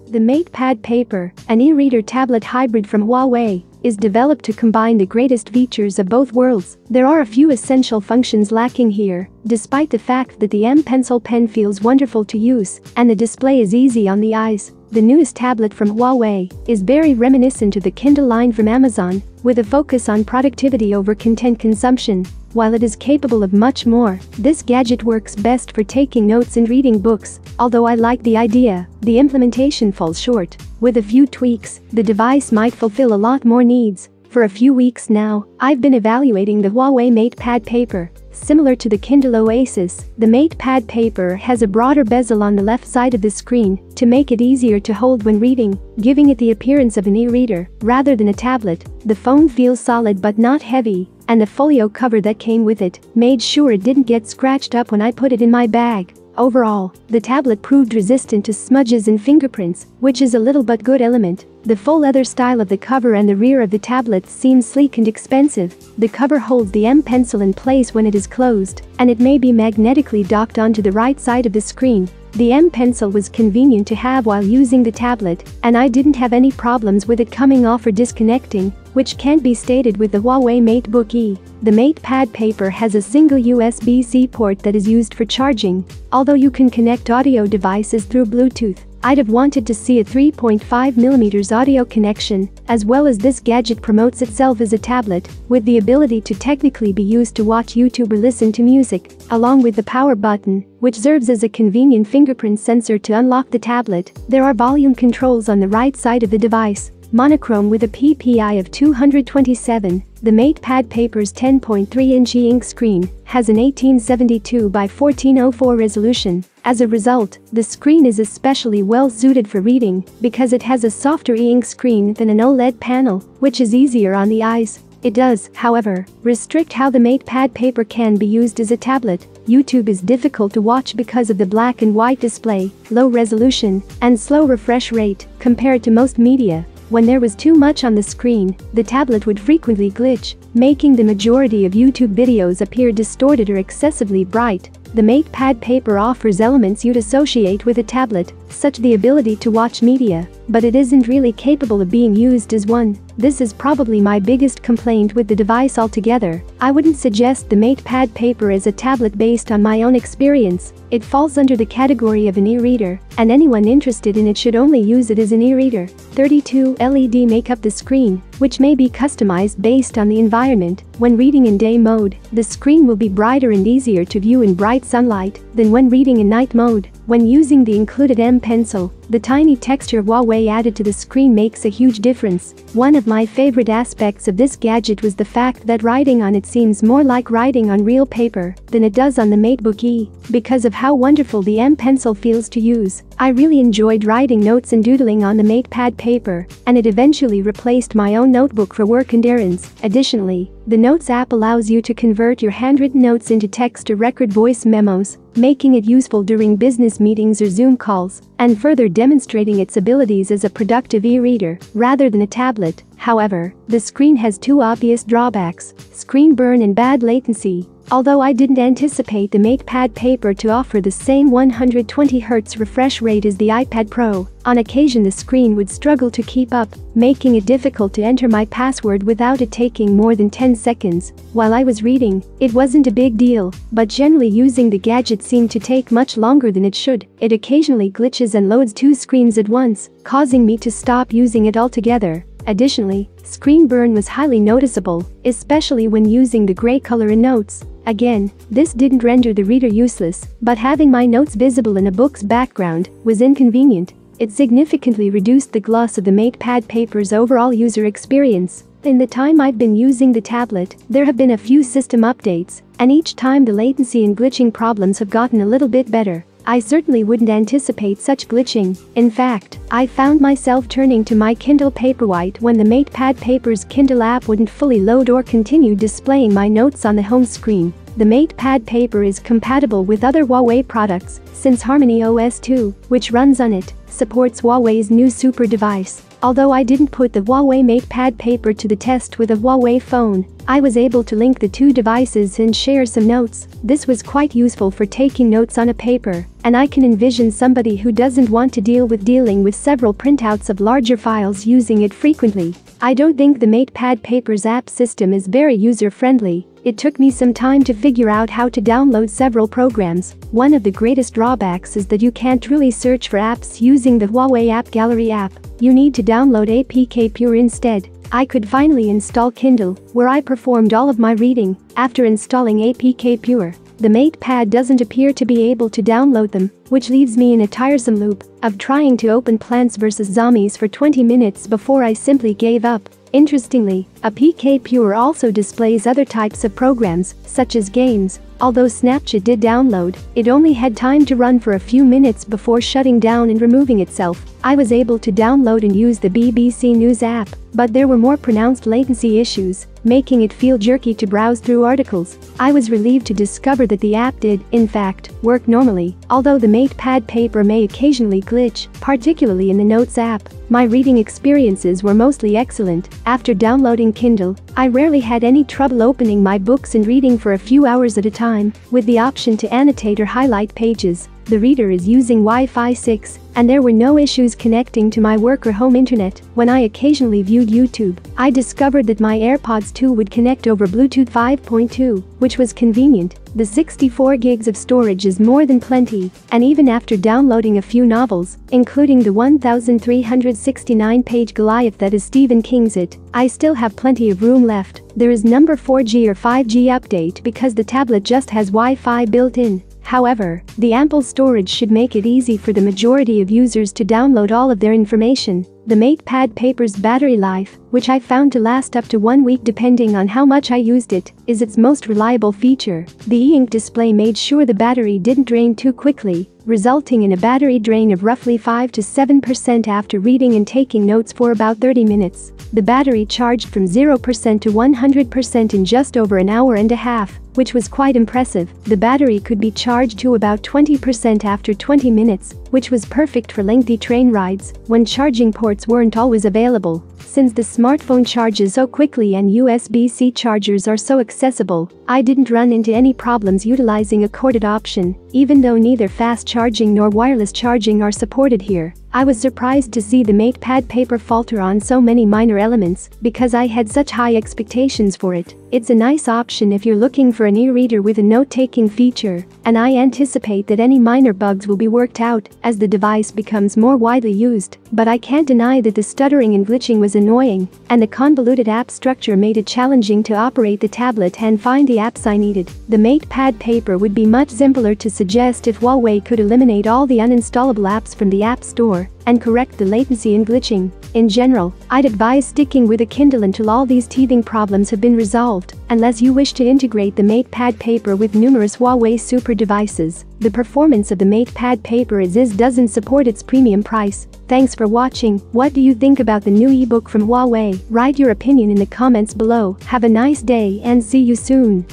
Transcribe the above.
The MatePad Paper, an e-reader tablet hybrid from Huawei, is developed to combine the greatest features of both worlds. There are a few essential functions lacking here, despite the fact that the M Pencil pen feels wonderful to use and the display is easy on the eyes. The newest tablet from Huawei is very reminiscent to the Kindle line from Amazon, with a focus on productivity over content consumption. While it is capable of much more, this gadget works best for taking notes and reading books. Although I like the idea, the implementation falls short. With a few tweaks, the device might fulfill a lot more needs. For a few weeks now, I've been evaluating the Huawei MatePad Paper. Similar to the Kindle Oasis, the MatePad Paper has a broader bezel on the left side of the screen to make it easier to hold when reading, giving it the appearance of an e-reader rather than a tablet. The phone feels solid but not heavy, and the folio cover that came with it made sure it didn't get scratched up when I put it in my bag. Overall, the tablet proved resistant to smudges and fingerprints, which is a little but good element. The full leather style of the cover and the rear of the tablet seems sleek and expensive. The cover holds the M Pencil in place when it is closed, and it may be magnetically docked onto the right side of the screen. The M Pencil was convenient to have while using the tablet, and I didn't have any problems with it coming off or disconnecting, which can't be stated with the Huawei MateBook E. The MatePad Paper has a single USB-C port that is used for charging. Although you can connect audio devices through Bluetooth, I'd have wanted to see a 3.5mm audio connection, as well as this gadget promotes itself as a tablet, with the ability to technically be used to watch YouTube or listen to music, along with the power button, which serves as a convenient fingerprint sensor to unlock the tablet. There are volume controls on the right side of the device. Monochrome with a PPI of 227, the MatePad Paper's 10.3-inch e-ink screen has an 1872 by 1404 resolution. As a result, the screen is especially well suited for reading because it has a softer e-ink screen than an OLED panel, which is easier on the eyes. It does, however, restrict how the MatePad Paper can be used as a tablet. YouTube is difficult to watch because of the black and white display, low resolution, and slow refresh rate compared to most media. When there was too much on the screen, the tablet would frequently glitch, making the majority of YouTube videos appear distorted or excessively bright. The MatePad Paper offers elements you'd associate with a tablet, such as the ability to watch media, but it isn't really capable of being used as one. This is probably my biggest complaint with the device altogether. I wouldn't suggest the MatePad Paper as a tablet based on my own experience. It falls under the category of an e-reader, and anyone interested in it should only use it as an e-reader. 32 LED make up the screen, which may be customized based on the environment. When reading in day mode, the screen will be brighter and easier to view in bright sunlight than when reading in night mode. When using the included M Pencil, the tiny texture Huawei added to the screen makes a huge difference. One of my favorite aspects of this gadget was the fact that writing on it seems more like writing on real paper than it does on the MateBook E. Because of how wonderful the M Pencil feels to use, I really enjoyed writing notes and doodling on the MatePad Paper, and it eventually replaced my own notebook for work and errands. Additionally, the Notes app allows you to convert your handwritten notes into text or record voice memos, making it useful during business meetings or Zoom calls, and further demonstrating its abilities as a productive e-reader rather than a tablet. However, the screen has two obvious drawbacks: screen burn and bad latency. Although I didn't anticipate the MatePad Paper to offer the same 120Hz refresh rate as the iPad Pro, on occasion the screen would struggle to keep up, making it difficult to enter my password without it taking more than 10 seconds. While I was reading, it wasn't a big deal, but generally using the gadget seemed to take much longer than it should. It occasionally glitches and loads two screens at once, causing me to stop using it altogether. Additionally, screen burn was highly noticeable, especially when using the gray color in Notes. Again, this didn't render the reader useless, but having my notes visible in a book's background was inconvenient. It significantly reduced the gloss of the MatePad Paper's overall user experience. In the time I've been using the tablet, there have been a few system updates, and each time the latency and glitching problems have gotten a little bit better. I certainly wouldn't anticipate such glitching. In fact, I found myself turning to my Kindle Paperwhite when the MatePad Paper's Kindle app wouldn't fully load or continue displaying my notes on the home screen. The MatePad Paper is compatible with other Huawei products, since HarmonyOS 2, which runs on it, supports Huawei's new super device. Although I didn't put the Huawei MatePad Paper to the test with a Huawei phone, I was able to link the two devices and share some notes. This was quite useful for taking notes on a paper, and I can envision somebody who doesn't want to dealing with several printouts of larger files using it frequently. I don't think the MatePad Paper's app system is very user-friendly. It took me some time to figure out how to download several programs. One of the greatest drawbacks is that you can't really search for apps using the Huawei App Gallery app. You need to download APK Pure instead. I could finally install Kindle, where I performed all of my reading. After installing APK Pure, the MatePad doesn't appear to be able to download them, which leaves me in a tiresome loop of trying to open Plants vs. Zombies for 20 minutes before I simply gave up. Interestingly, APK Pure also displays other types of programs, such as games. Although Snapchat did download, it only had time to run for a few minutes before shutting down and removing itself. I was able to download and use the BBC News app, but there were more pronounced latency issues, making it feel jerky to browse through articles. I was relieved to discover that the app did, in fact, work normally, although the MatePad Paper may occasionally glitch, particularly in the Notes app. My reading experiences were mostly excellent. After downloading Kindle, I rarely had any trouble opening my books and reading for a few hours at a time, with the option to annotate or highlight pages. The reader is using Wi-Fi 6, and there were no issues connecting to my work or home internet. When I occasionally viewed YouTube, I discovered that my AirPods 2 would connect over Bluetooth 5.2, which was convenient. The 64 gigs of storage is more than plenty, and even after downloading a few novels, including the 1,369-page Goliath that is Stephen King's It, I still have plenty of room left. There is no 4G or 5G update because the tablet just has Wi-Fi built in. However, the ample storage should make it easy for the majority of users to download all of their information. The MatePad Paper's battery life, which I found to last up to 1 week depending on how much I used it, is its most reliable feature. The e-ink display made sure the battery didn't drain too quickly, resulting in a battery drain of roughly 5 to 7% after reading and taking notes for about 30 minutes. The battery charged from 0% to 100% in just over an hour and a half, which was quite impressive. The battery could be charged to about 20% after 20 minutes, which was perfect for lengthy train rides when charging ports weren't always available. Since the smartphone charges so quickly and USB-C chargers are so accessible, I didn't run into any problems utilizing a corded option, even though neither fast charging nor wireless charging are supported here. I was surprised to see the MatePad Paper falter on so many minor elements because I had such high expectations for it. It's a nice option if you're looking for an e-reader with a note-taking feature, and I anticipate that any minor bugs will be worked out as the device becomes more widely used. But I can't deny that the stuttering and glitching was annoying, and the convoluted app structure made it challenging to operate the tablet and find the apps I needed. The MatePad Paper would be much simpler to suggest if Huawei could eliminate all the uninstallable apps from the App Store and correct the latency and glitching. In general, I'd advise sticking with a Kindle until all these teething problems have been resolved, unless you wish to integrate the MatePad Paper with numerous Huawei super devices. The performance of the MatePad Paper as is doesn't support its premium price. Thanks for watching. What do you think about the new ebook from Huawei? Write your opinion in the comments below. Have a nice day and see you soon.